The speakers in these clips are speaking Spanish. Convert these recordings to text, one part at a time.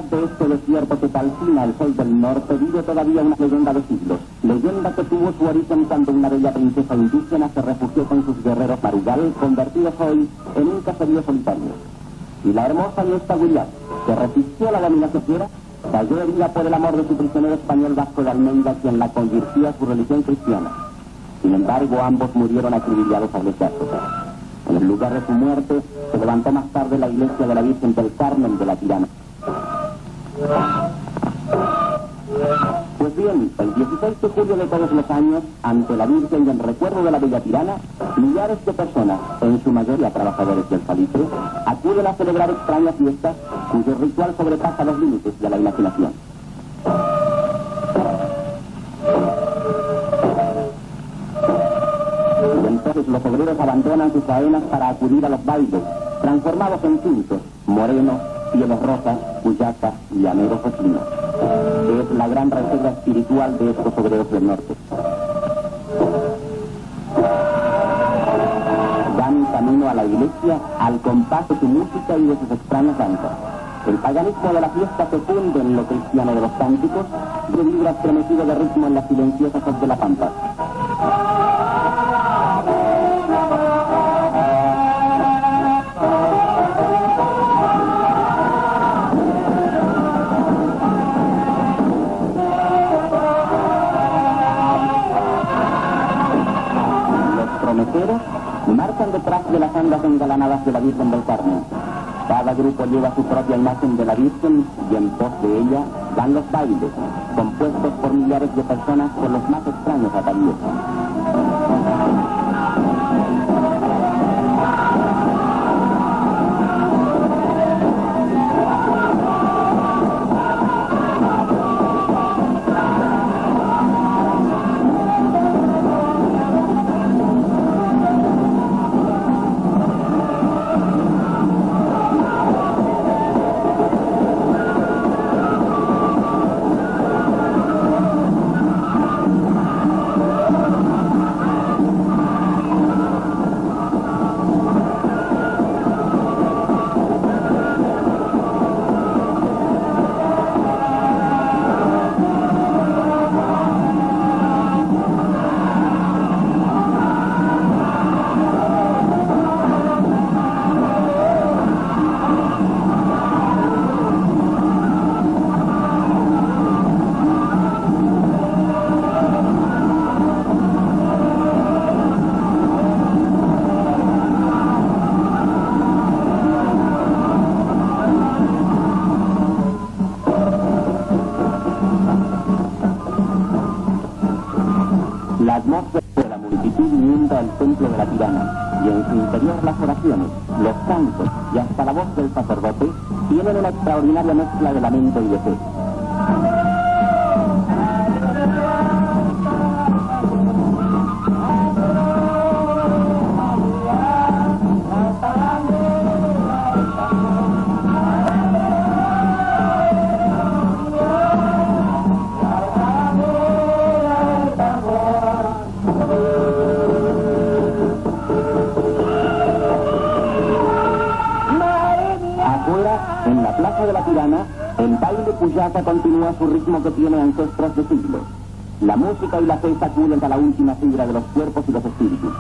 De este desierto que calcina el sol del norte vive todavía una leyenda de siglos. Leyenda que tuvo su origen cuando una bella princesa indígena se refugió con sus guerreros Marugal, convertidos hoy en un caserío solitario. Y la hermosa Nuestra William, que resistió la dominación fiera, cayó herida por el amor de su prisionero español Vasco de Almeida, quien la convirtió a su religión cristiana. Sin embargo, ambos murieron acribillados a flechazos. En el lugar de su muerte se levantó más tarde la iglesia de la Virgen del Carmen de la Tirana. Pues bien, el 16 de julio de todos los años, ante la Virgen y en recuerdo de la bella Tirana, millares de personas, en su mayoría trabajadores del salitre, acuden a celebrar extrañas fiestas cuyo ritual sobrepasa los límites de la imaginación. Y entonces los obreros abandonan sus faenas para acudir a los bailes, transformados en cintos, morenos, cielos rosas, cuyacas y llaneros chinos. Es la gran reserva espiritual de estos obreros del norte. Dan camino a la iglesia al compás de su música y de sus extrañas danzas. El paganismo de la fiesta se funde en lo cristiano de los cánticos y vibra estremecido de ritmo en las silenciosas horas de la pampa. Marchan detrás de las andas engalanadas de la Virgen del Carmen. Cada grupo lleva su propia imagen de la Virgen y en pos de ella dan los bailes, compuestos por millares de personas con los más extraños atavíos. Tirana, y en su interior las oraciones, los cantos y hasta la voz del sacerdote tienen una extraordinaria mezcla de lamento y de fe. En la plaza de la Tirana, el baile puyaca continúa su ritmo que tiene ancestros de siglos. La música y la fe sacuden a la última fibra de los cuerpos y los espíritus.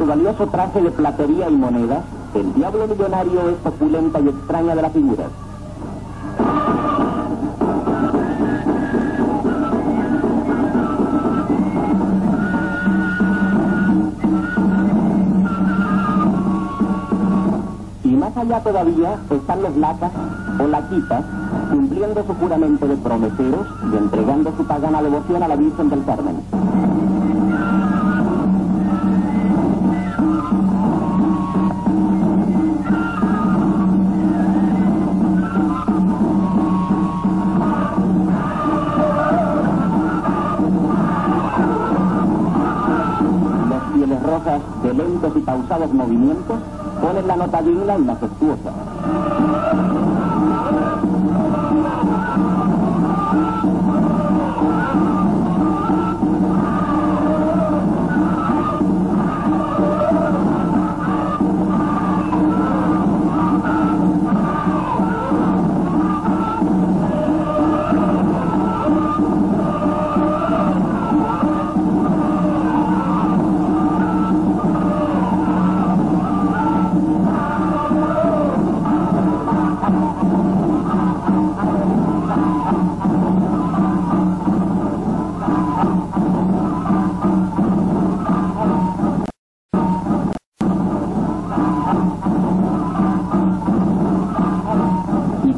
Valioso traje de platería y monedas, el diablo millonario es opulenta y extraña de la figura. Y más allá todavía están los lacas o laquitas, cumpliendo su juramento de prometeros y entregando su pagana devoción a la Virgen del Carmen. Rojas de lentos y pausados movimientos ponen la nota digna y majestuosa.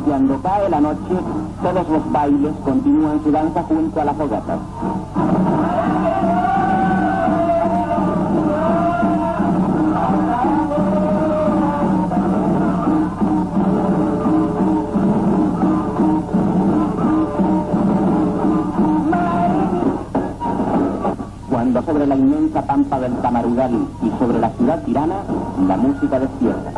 Cuando cae la noche, todos los bailes continúan su danza junto a la fogata. Cuando sobre la inmensa pampa del Tamarugal y sobre la ciudad tirana, la música despierta.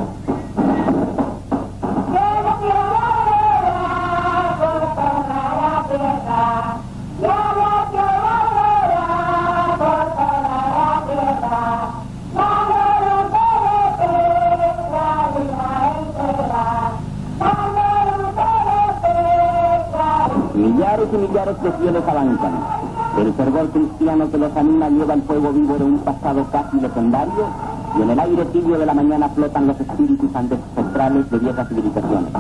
Millares y millares de fieles avanzan. El fervor cristiano que los anima lleva el fuego vivo de un pasado casi legendario, y en el aire tibio de la mañana flotan los espíritus ancestrales de viejas civilizaciones.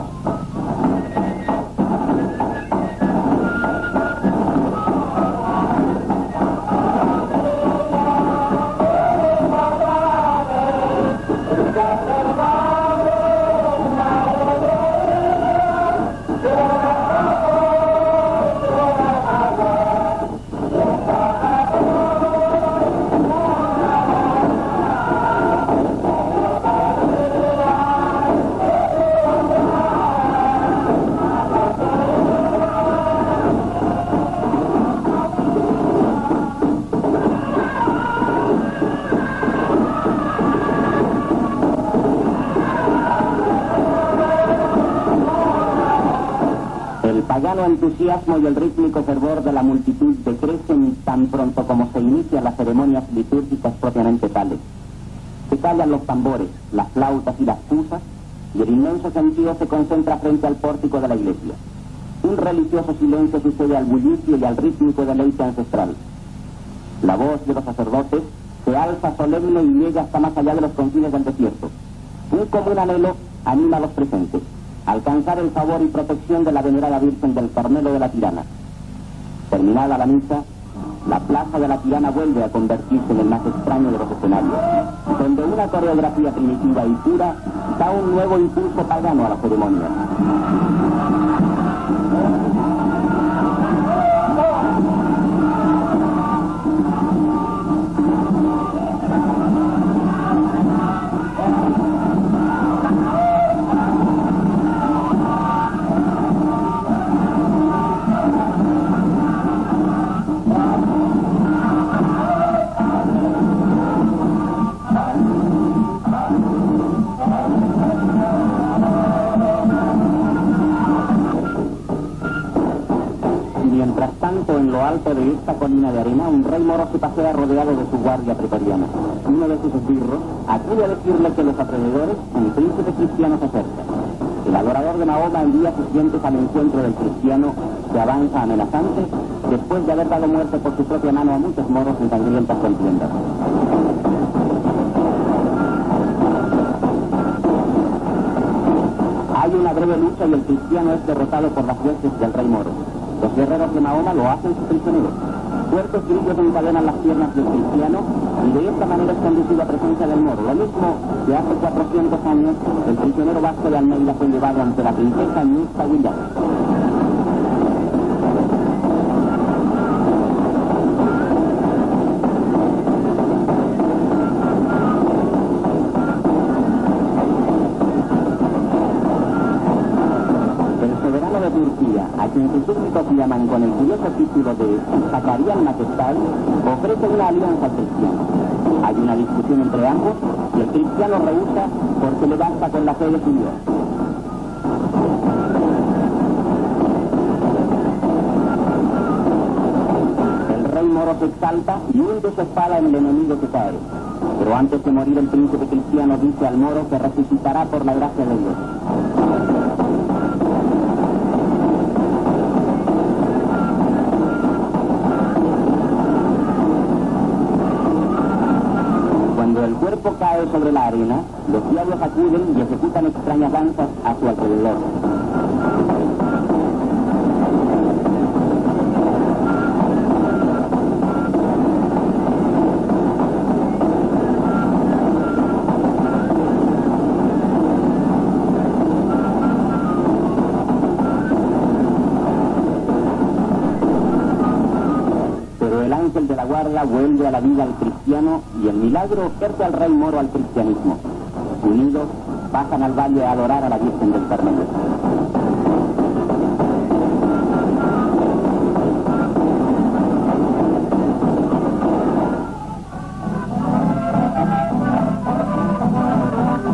soberano entusiasmo y el rítmico fervor de la multitud decrecen tan pronto como se inician las ceremonias litúrgicas propiamente tales. Se callan los tambores, las flautas y las fusas, y el inmenso gentío se concentra frente al pórtico de la iglesia. Un religioso silencio sucede al bullicio y al rítmico deleite ancestral. La voz de los sacerdotes se alza solemne y llega hasta más allá de los confines del desierto. Un común anhelo anima a los presentes: alcanzar el favor y protección de la venerada Virgen del Carmelo de la Tirana. Terminada la misa, la plaza de la Tirana vuelve a convertirse en el más extraño de los escenarios, donde una coreografía primitiva y pura da un nuevo impulso pagano a la ceremonia. En lo alto de esta colina de arena, un rey moro se pasea rodeado de su guardia pretoriana. Uno de sus esbirros acude a decirle que los alrededores, un príncipe cristiano se acerca. El adorador de Mahoma envía sus dientes al encuentro del cristiano, que avanza amenazante, después de haber dado muerte por su propia mano a muchos moros en sangrientas contiendas. Hay una breve lucha y el cristiano es derrotado por las huestes del rey moro. Los guerreros de Mahoma lo hacen su prisionero. Fuertes grillos encadenan las piernas del cristiano y de esta manera es conducido a presencia del moro. Lo mismo que hace 400 años, el prisionero Vasco de Almeida fue llevado ante la princesa Ñusta Huillán. A quien sus súbditos llaman con el curioso título de Zacarías Majestad, ofrece una alianza al cristiano. Hay una discusión entre ambos y el cristiano rehúsa porque le basta con la fe de su Dios. El rey moro se exalta y hunde su espada en el enemigo que cae. Pero antes de morir el príncipe cristiano dice al moro que resucitará por la gracia de Dios. El cuerpo cae sobre la arena, los diablos acuden y ejecutan extrañas danzas a su alrededor. De la guarda vuelve a la vida al cristiano y el milagro ofrece al rey moro al cristianismo. Unidos, bajan al valle a adorar a la Virgen del Carmelo.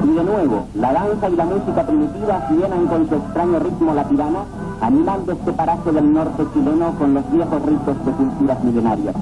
Y de nuevo, la danza y la música primitiva llenan con su extraño ritmo la Tirana, animando este paraje del norte chileno con los viejos ritos de culturas milenarias.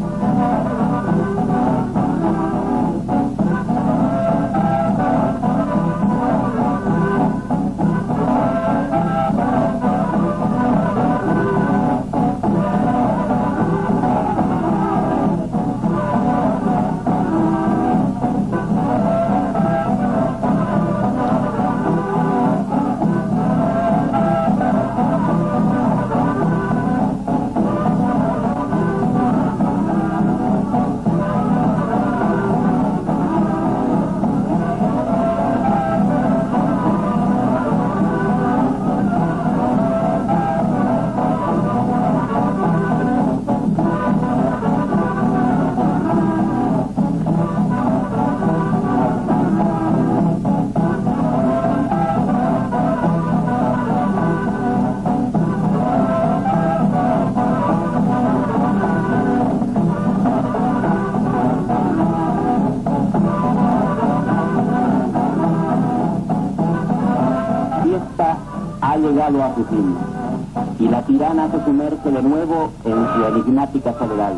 Ha llegado a su fin. y la tirana se sumerge de nuevo en su enigmática soledad.